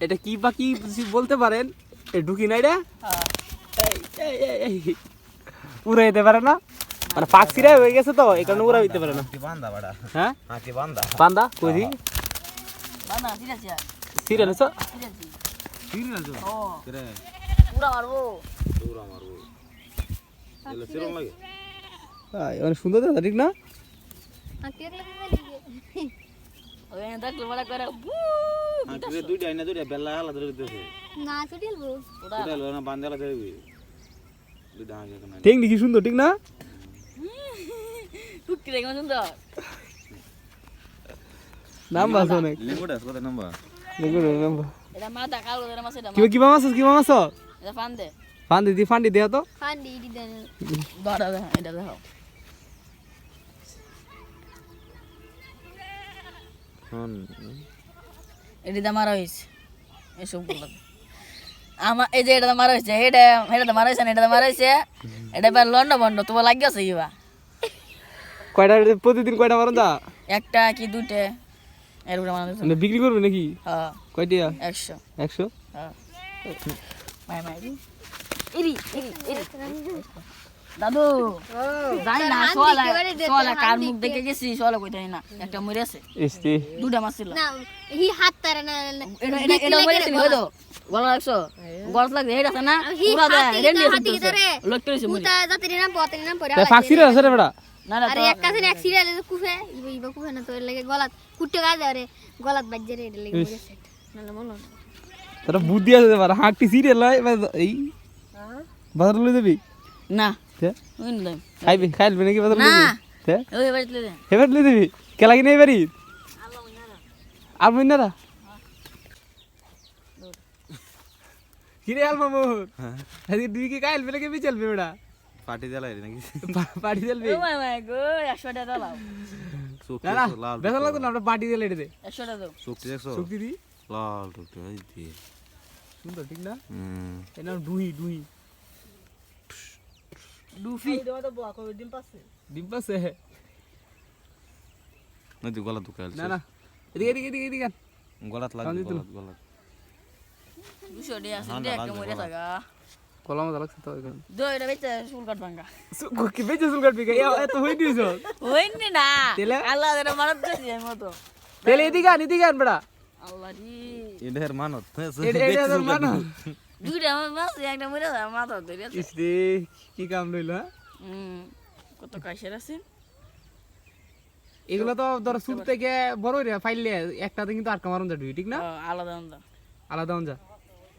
এটা কি বা কি বলতে পারেন? এ ঢুকি না এটা? উড়াইতে পারে না, মানে পাক সিরা হয়ে গেছে তো এই কারণে উড়া হইতে পারে না। বান্দা বাড়া হ্যাঁ হাঁকি বান্দা বান্দা কই দি বানা সিরাছি সিরিয়াল আছে সিরাছি সিরিয়াল তো ও রে পুরা মারবো দৌড়া মারবো এলে সিরম লাগে অনেক সুন্দর দেখা ঠিক না? ওই দেখলে বড় করে বু হাঁকি দুইটা আইনা দুইটা বেলা হালা ধরে দিতেছে না চুটিলবো পুরা দুইটা লনা বান্দালা দেবি দুইটা হাঁকি কেন ঠিক নাকি সুন্দর ঠিক না? টুকি রে কেমন সুন্দর নাম বাস অনেক লিঙ্গুটা কত নাম্বার নাম্বার এটা মাথা কালো ধরে মাছ এটা কি মাছ কি মাছ এটা ফান্দে ফান্দি দেয়া তো ফান্ডি ইডি দেন বড় দেখো এটা দেখো এটা মারা হয়েছে এসব গুলো আমার এই যে এটা মারা হয়েছে এটা মারা হয়েছে না এটা মারা হয়েছে এটা এবার লন্ড বন্ড তোমার লাগিয়েছে ইবা কয়টা প্রতিদিন কয়টা মারন দা? একটা কি দুইটা এর উপরে মারা হয়েছে মানে বিক্রি করবে নাকি? হ্যাঁ কয়টিয়া? 100 100? হ্যাঁ মাই মাই ইরি দাদু যাই না সোয়ালা কার মুখ দেখে গেছি সোয়ালা কইতে না একটা মরে আছে ইস্তি দুটা মাছ ছিল না হি হাত তারা না এটা মরে আছে হয়তো গলা লাগছো গলা লাগছে এটা আছে না হি পুরা দে রেন্ডি হাতি ধরে লোক করেছে মুই মুতা জাতির নাম পতের নাম পড়ে তা ফাক্সিরে আছে রে বেটা না না আরে একটা দিন এক সিরিয়ালে কুফে ইবা কুফে না তো এর লাগে গলাত কুটে গাজে আরে গলাত বাজে রে এর লাগে মরে সেট না মনে তোরা বুদ্ধি আছে বারা হাঁকটি সিরিয়াল লয় এই বাজার লই যাবি না তে ওই না খাইবে নাকি বাজার লই না যাবি তে ওই বাড়িতে দে হেবার লই যাবি কেলা কি নেই বাড়ি আর মইনারা কিরে আল মামু আজকে দুই কি কাইল বেলে কে বি চলবে বেটা পার্টি দেলাই নাকি পার্টি চলবে ও মাই গো 100 টাকা দাও চোখটি না লাল বেসা লাগতো না আমরা পার্টি দিলে এটা দে 100 টাকা দাও চোখটি দেখছো শক্তি দি লাল টুকটু এই দি সুন্দর ঠিক না? হুম এনা ডুহি ডুফি ডিম পাচ্ছে নদী গলা দুকাল না না এদিকে গলাত লাগবে গলাত 200 টাকা আছে দেখ মরে থাকা কলম লাগছে তো এখন দই রে বেচে চুল কাট ভাঙা কি বেজে চুল কাটবি এত হই দিছ হইনি না তেলে? আল্লাহ রে মারত দিছি মতো তেলে এদিকে আন বেটা আল্লাহ জি এদের মানত এটা মানো দুইটা মাছ একটা মরে যায় মাথা ধরে আছে ইসরে কি কাম লইল হ্যাঁ কত কাশের আছে এগুলো তো ধর শুরু থেকে বড় রে ফাইলে একটাতে কিন্তু আর কামারন যাবি ঠিক না? আলাদা আলাদা আলাদা যা